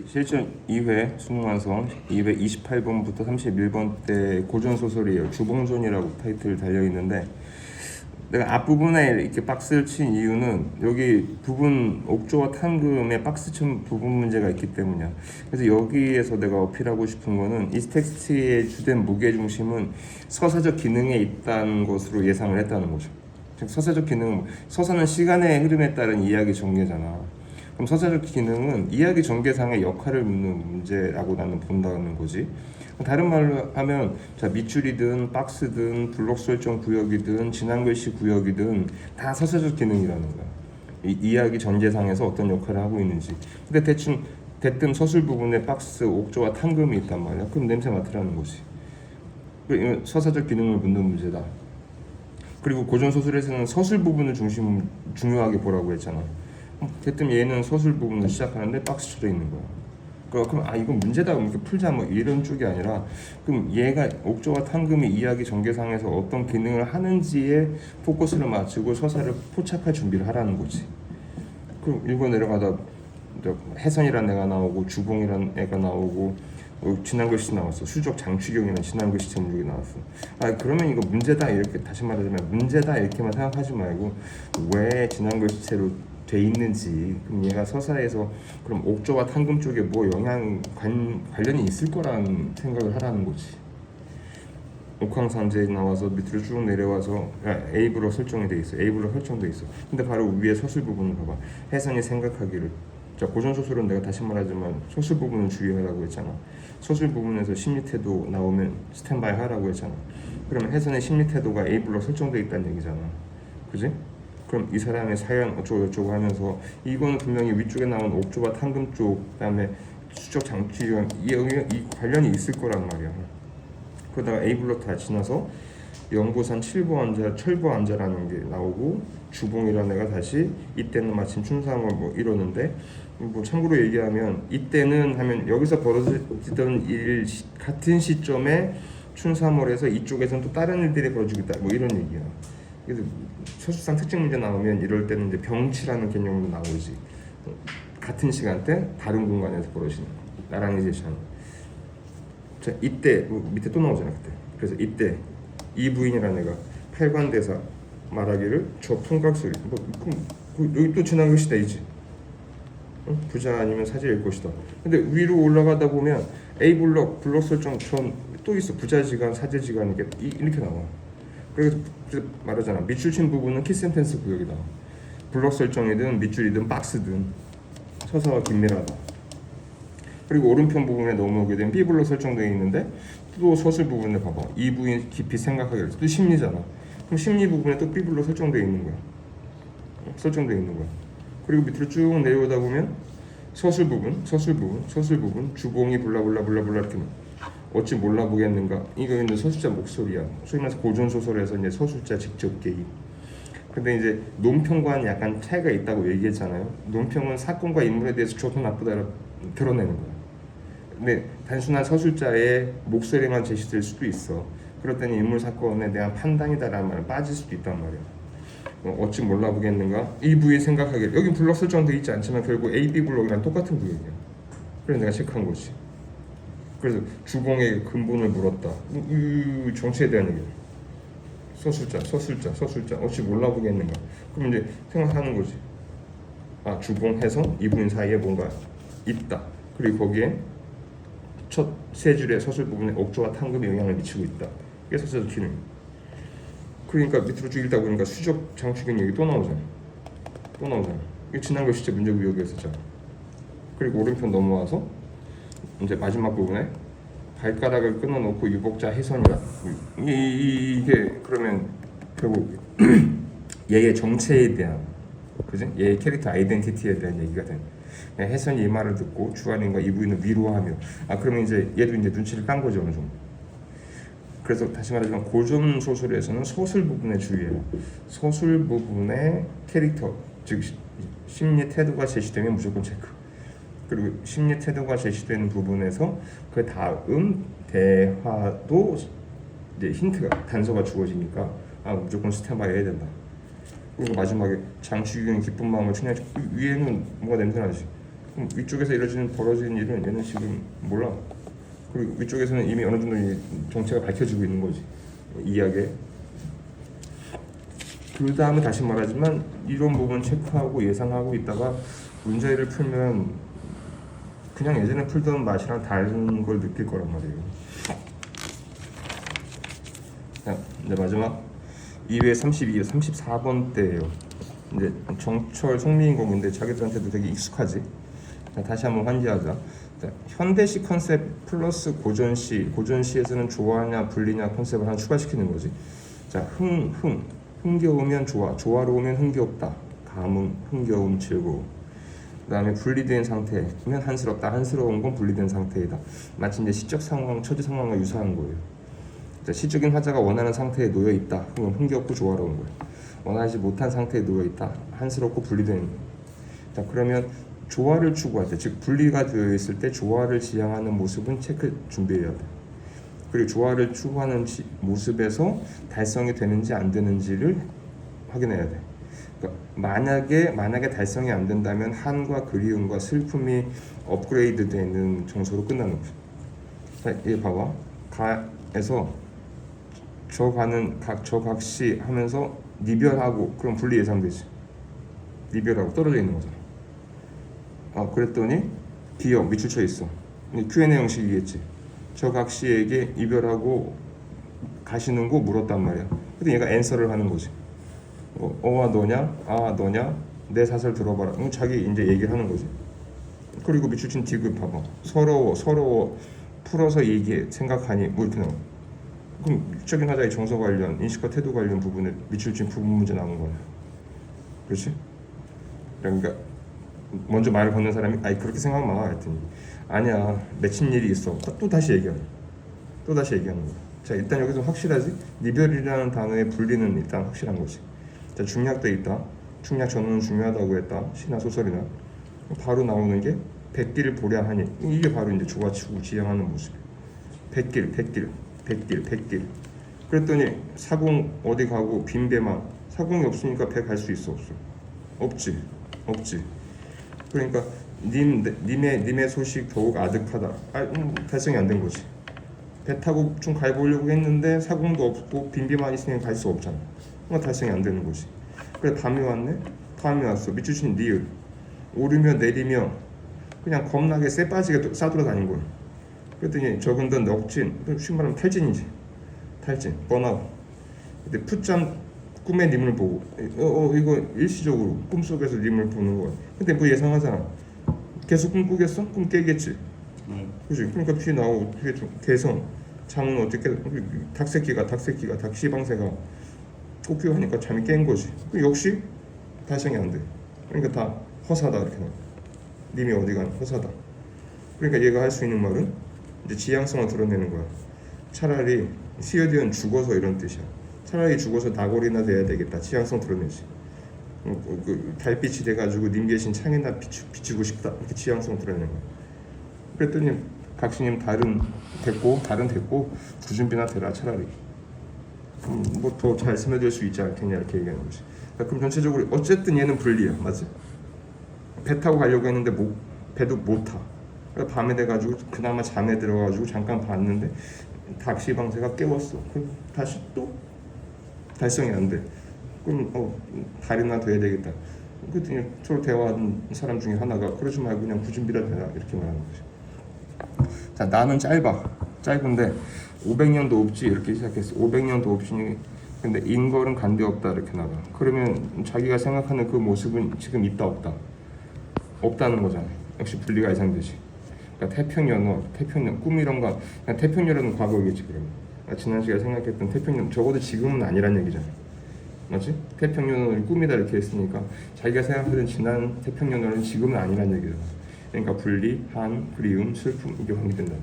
실전 2회 수능 완성 228번부터 31번 때 고전 소설이에요. 주봉존이라고 타이틀 달려 있는데 내가 앞부분에 이렇게 박스를 친 이유는 여기 부분 옥조와 탕금에 박스 친 부분 문제가 있기 때문이야. 그래서 여기에서 내가 어필하고 싶은 거는 이 텍스트의 주된 무게 중심은 서사적 기능에 있다는 것으로 예상을 했다는 거죠. 즉 서사적 기능은 서사는 시간의 흐름에 따른 이야기 전개잖아. 그럼 서사적 기능은 이야기 전개상의 역할을 묻는 문제라고 나는 본다는 거지. 다른 말로 하면 자 밑줄이든 박스든 블록 설정 구역이든 지난 글씨 구역이든 다 서사적 기능이라는 거야. 이 이야기 전개상에서 어떤 역할을 하고 있는지. 근데 대뜸 서술 부분에 박스, 옥조와 탕금이 있단 말이야. 그럼 냄새 맡으라는 거지. 이건 서사적 기능을 묻는 문제다. 그리고 고전 소설에서는 서술 부분을 중요하게 보라고 했잖아. 대뜸 얘는 서술 부분을 시작하는데 박스 쳐져 있는 거야. 그럼 이건 문제다 이렇게 풀자 뭐 이런 쪽이 아니라 그럼 얘가 옥조와 탕금이 이야기 전개상에서 어떤 기능을 하는지에 포커스를 맞추고 서사를 포착할 준비를 하라는 거지. 그럼 읽어 내려가다 해선이라는 애가 나오고 주봉이라는 애가 나오고 지난 글씨 나왔어. 수적 장추경이라는 지난 글씨 제목이 나왔어. 그러면 이거 문제다 이렇게 다시 말하자면 문제다 이렇게만 생각하지 말고 왜 지난 글씨체로 돼 있는지 그럼 얘가 서사에서 그럼 옥조와 탕금 쪽에 뭐 관련이 있을 거라는 생각을 하라는 거지. 옥황상제에 나와서 밑으로 쭉 내려와서 A블록 설정이 돼 있어. A블록 설정돼 있어. 근데 바로 위에 서술 부분을 봐봐. 해선이 생각하기를. 자 고전 소설은 내가 다시 말하지만 서술 부분을 주의하라고 했잖아. 서술 부분에서 심리 태도 나오면 스탠바이 하라고 했잖아. 그러면 해선의 심리 태도가 A블록 설정돼 있다는 얘기잖아. 그지? 그럼 이 사람의 사연 어쩌고 하면서 이거는 분명히 위쪽에 나온 옥조와 탕금 쪽 그다음에 수적 장치형 이 관련이 있을 거란 말이야. 그러다가 A블록 다 지나서 연고산 철부안자라는 게 나오고 주봉이라는 애가 다시 이때는 마침 춘삼을 뭐 이러는데 뭐 참고로 얘기하면 이때는 하면 여기서 벌어지던 일 같은 시점에 춘삼월에서 이쪽에서는 또 다른 일들이 벌어지고 있다 뭐 이런 얘기야. 그래서 서술상 특징 문제 나오면 이럴 때는 이제 병치라는 개념으로 나오지. 같은 시간대 다른 공간에서 벌어지는 나랑이 제시하는. 자 이때 밑에 또 나오잖아 그때. 그래서 이때 이 부인이라는 애가 팔관대사 말하기를 저 풍각소리 여기 또 지난 글씨다 이지. 부자 아니면 사제일 것이다. 근데 위로 올라가다 보면 A 블록 설정 전 또 있어. 부자지간 사제지간 이렇게 나와. 그래서 말하잖아. 밑줄 친 부분은 키센텐스 구역이다. 블록 설정이든 밑줄이든 박스든 서사가 긴밀하다. 그리고 오른편 부분에 넘어오게 되면 B 블록 설정되어 있는데 또 서술 부분에 봐봐. 이 부분 깊이 생각하기를 또 심리잖아. 그럼 심리 부분에 또 B 블록 설정되어 있는 거야. 그리고 밑으로 쭉 내려오다 보면 서술 부분 주봉이 블라블라 이렇게 어찌 몰라보겠는가. 이거 있는 서술자 목소리야. 소위 말해서 고전 소설에서 이제 서술자 직접 개입. 근데 이제 논평과는 약간 차이가 있다고 얘기했잖아요. 논평은 사건과 인물에 대해서 좋다 나쁘다를 드러내는 거야. 근데 단순한 서술자의 목소리만 제시될 수도 있어. 그럴 때는 인물 사건에 대한 판단이다라는 말은 빠질 수도 있단 말이야. 어찌 몰라보겠는가. 이 부위 생각하기를 여기 블록 설정되어 있지 않지만 결국 A, B 블록이랑 똑같은 구역이야. 그래서 내가 체크한 거지. 그래서 주봉의 근본을 물었다. 정치에 대한 얘기. 서술자 어찌 몰라보겠는가. 그럼 이제 생각하는 거지. 주봉, 해성, 이 부인 사이에 뭔가 있다. 그리고 거기에 첫 세 줄의 서술 부분에 옥조와 탕금이 영향을 미치고 있다. 이게 서술적 기능. 그러니까 밑으로 쭉 읽다 보니까 수적 장치경 얘기 또 나오잖아. 이게 지난 글씨체 문제 구역이었었잖아. 그리고 오른편 넘어와서 이제 마지막 부분에 발가락을 끊어놓고 유복자 해선이라 이게 그러면 결국 얘의 정체에 대한 그지? 얘의 캐릭터 아이덴티티에 대한 얘기가 된. 해선이 이 말을 듣고 주한인과 이 부인을 위로하며 그러면 이제 얘도 이제 눈치를 깐 거죠 어느 정도. 그래서 다시 말하자면 고전 소설에서는 서술 부분에 주의해요. 서술 부분의 캐릭터 즉 심리 태도가 제시되면 무조건 체크. 그리고 심리 태도가 제시되는 부분에서 그 다음 대화도 이제 힌트가 단서가 주어지니까 무조건 스탠바이 해야 된다. 그리고 마지막에 장치규경 기쁜 마음을 충분히 위에는 뭐가 냄새나지. 위쪽에서 벌어지는 일은 얘는 지금 몰라. 그리고 위쪽에서는 이미 어느 정도 이 정체가 밝혀지고 있는 거지. 이야기에. 그 다음에 다시 말하지만 이런 부분 체크하고 예상하고 있다가 문제를 풀면 그냥 예전에 풀던 맛이랑 다른 걸 느낄 거란 말이에요. 자, 이제 마지막 2회 32, 34번대예요. 이제 정철 송미인 곡인데 자기들한테도 되게 익숙하지. 자, 다시 한번 환기하자. 자, 현대시 컨셉 플러스 고전시. 고전시에서는 좋아하냐 분리냐 컨셉을 하나 추가시키는 거지. 자, 흥겨우면 좋아, 조화로우면 흥겹다, 감흥, 흥겨움, 즐거움. 그 다음에 분리된 상태면 한스럽다, 한스러운 건 분리된 상태이다. 마치 이제 시적 상황, 처지 상황과 유사한 거예요. 자, 시적인 화자가 원하는 상태에 놓여 있다. 그건 흥겹고 조화로운 거예요. 원하지 못한 상태에 놓여 있다. 한스럽고 분리된 거예요. 자, 그러면 조화를 추구할 때, 즉 분리가 되어 있을 때 조화를 지향하는 모습은 체크 준비해야 돼. 그리고 조화를 추구하는 모습에서 달성이 되는지 안 되는지를 확인해야 돼. 그러니까 만약에 달성이 안 된다면 한과 그리움과 슬픔이 업그레이드 되는 정서로 끝나는 거죠. 자, 얘 봐봐. 가에서 저 가는 저 각시 하면서 리별하고 그럼 분리 예상되지. 리별하고 떨어져 있는 거잖아. 그랬더니 기억 밑줄쳐 있어. Q&A 형식이겠지. 저 각시에게 이별하고 가시는고 물었단 말이야. 근데 얘가 앤서를 하는 거지. 어와 너냐? 아 너냐? 내 사설 들어봐라. 자기 이제 얘기를 하는 거지. 그리고 밑줄친 디귿 봐봐. 서러워 풀어서 얘기해. 생각하니 뭐 이렇게 나와. 그럼 육적인 화자의 정서 관련, 인식과 태도 관련 부분에 밑줄친 부분 문제 나온 거야. 그렇지? 그러니까 먼저 말을 건넨 사람이 아니 그렇게 생각 마 했더니 아니야 맺힌 일이 있어. 또 다시 얘기하는 거야. 자, 일단 여기서 확실하지? 리별이라는 단어의 분리는 일단 확실한 거지. 자, 중략돼 있다. 중략 전원은 중요하다고 했다. 시나 소설이나 바로 나오는 게 백기를 보려 하니 이게 바로 이제 조화치고 지향하는 모습. 백길. 그랬더니 사공 어디 가고 빈배만 사공이 없으니까 배 갈 수 있어 없어? 없지. 그러니까 님의 소식 더욱 아득하다. 달성이 안 된 거지. 배 타고 좀 가보려고 했는데 사공도 없고 빈비만 있으면 갈 수 없잖아. 그러니까 달성이 안 되는 거지. 그래 밤이 왔어. 밑줄친 니을 오르며 내리며 그냥 겁나게 쎄 빠지게 싸돌아다닌 거야. 그랬더니 적은 던 넋진, 쉽게 말하면 탈진, 번아웃. 근데 풋잠 꿈에 님을 보고 이거 일시적으로 꿈속에서 님을 보는 거야. 근데 뭐 예상하잖아. 계속 꿈꾸겠어? 꿈 깨겠지. 그렇지. 그러니까 피 나오고 개성 잠은 어떻게 닭새끼가 닭시방새가 쫓기고 하니까 잠이 깬 거지. 역시 달성이 안 돼. 그러니까 다 허사다 이렇게 나와. 님이 어디 간 허사다. 그러니까 얘가 할 수 있는 말은 이제 지향성을 드러내는 거야. 차라리 시어디언 죽어서 이런 뜻이야. 차라리 죽어서 나골이나 돼야 되겠다. 지향성 드러내지. 그 달빛이 돼가지고 님 계신 창에나 비추고 싶다. 이렇게 지향성 드러내는 거야. 그랬더니 각시님 달은 됐고 구준비나 되라 차라리. 뭐 더 잘 스며들 수 있지 않겠냐 이렇게 얘기하는 거지. 그러니까 그럼 전체적으로 어쨌든 얘는 분리야, 맞지? 배 타고 가려고 했는데 배도 못 타. 그러니까 밤에 돼가지고 그나마 잠에 들어가지고 잠깐 봤는데 닭시방새가 깨웠어. 그럼 다시 또 달성이 안 돼. 그럼 달이나 돼야 되겠다. 그랬더니 서로 대화하는 사람 중에 하나가 그러지 말고 그냥 구준비라 되라 이렇게 말하는 거지. 자, 나는 짧은데 500년도 없지 이렇게 시작했어. 500년도 없으니 근데 인걸은 간대 없다 이렇게 나가. 그러면 자기가 생각하는 그 모습은 지금 있다 없다는 거잖아. 역시 분리가 예상되지. 그러니까 태평양 꿈이런가 그냥 태평양은 과거이겠지. 그러면 지난 시간에 생각했던 태평양 적어도 지금은 아니란 얘기잖아. 맞지? 태평양을 꿈이다 이렇게 했으니까 자기가 생각하던 지난 태평양은 지금은 아니란 얘기잖아. 그러니까 분리, 한, 그리움, 슬픔 이게 확인된다.